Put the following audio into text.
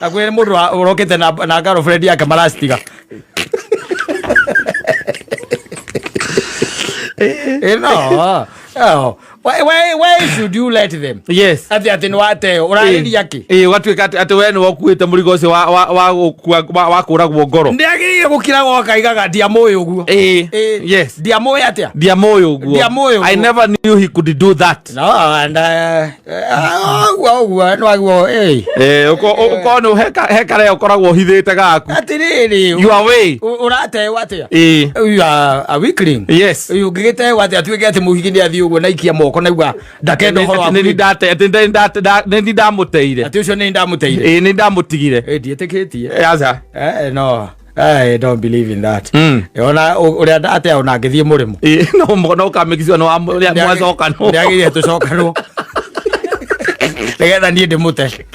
Akwere mundu urokete na girlfriend yake marastiga. No. Oh. Why should you let them? Yes. Ati nwate urariri yake. Watu ati we ni wakuite murigo ucio wa kuragwo ngoro. Ndiagirire gukira goka igaga ndiamoyo uguo. Yes. Ndiamoyo atia? Ndiamoyo uguo. I never knew he could do that. No, and uko no hekare ukoragwo hithite gaku. Atiriri. You are way. Urate watia? You are a weakling. Yes. You gigite watia atuike ati muhigi ndi athi uguo na ikia moko naigua ndakendo horo waku. Ni ndamuteire. Ati ucio ni ndamuteire. Ni ndamutigire. Ndietikitie. Aza. No. I don't believe in that. Ona uria ndate ona ngithie murimo. No kamekizwa no mwacoka no. Ndiagire tucokanwo. Tegetha nie ndimute.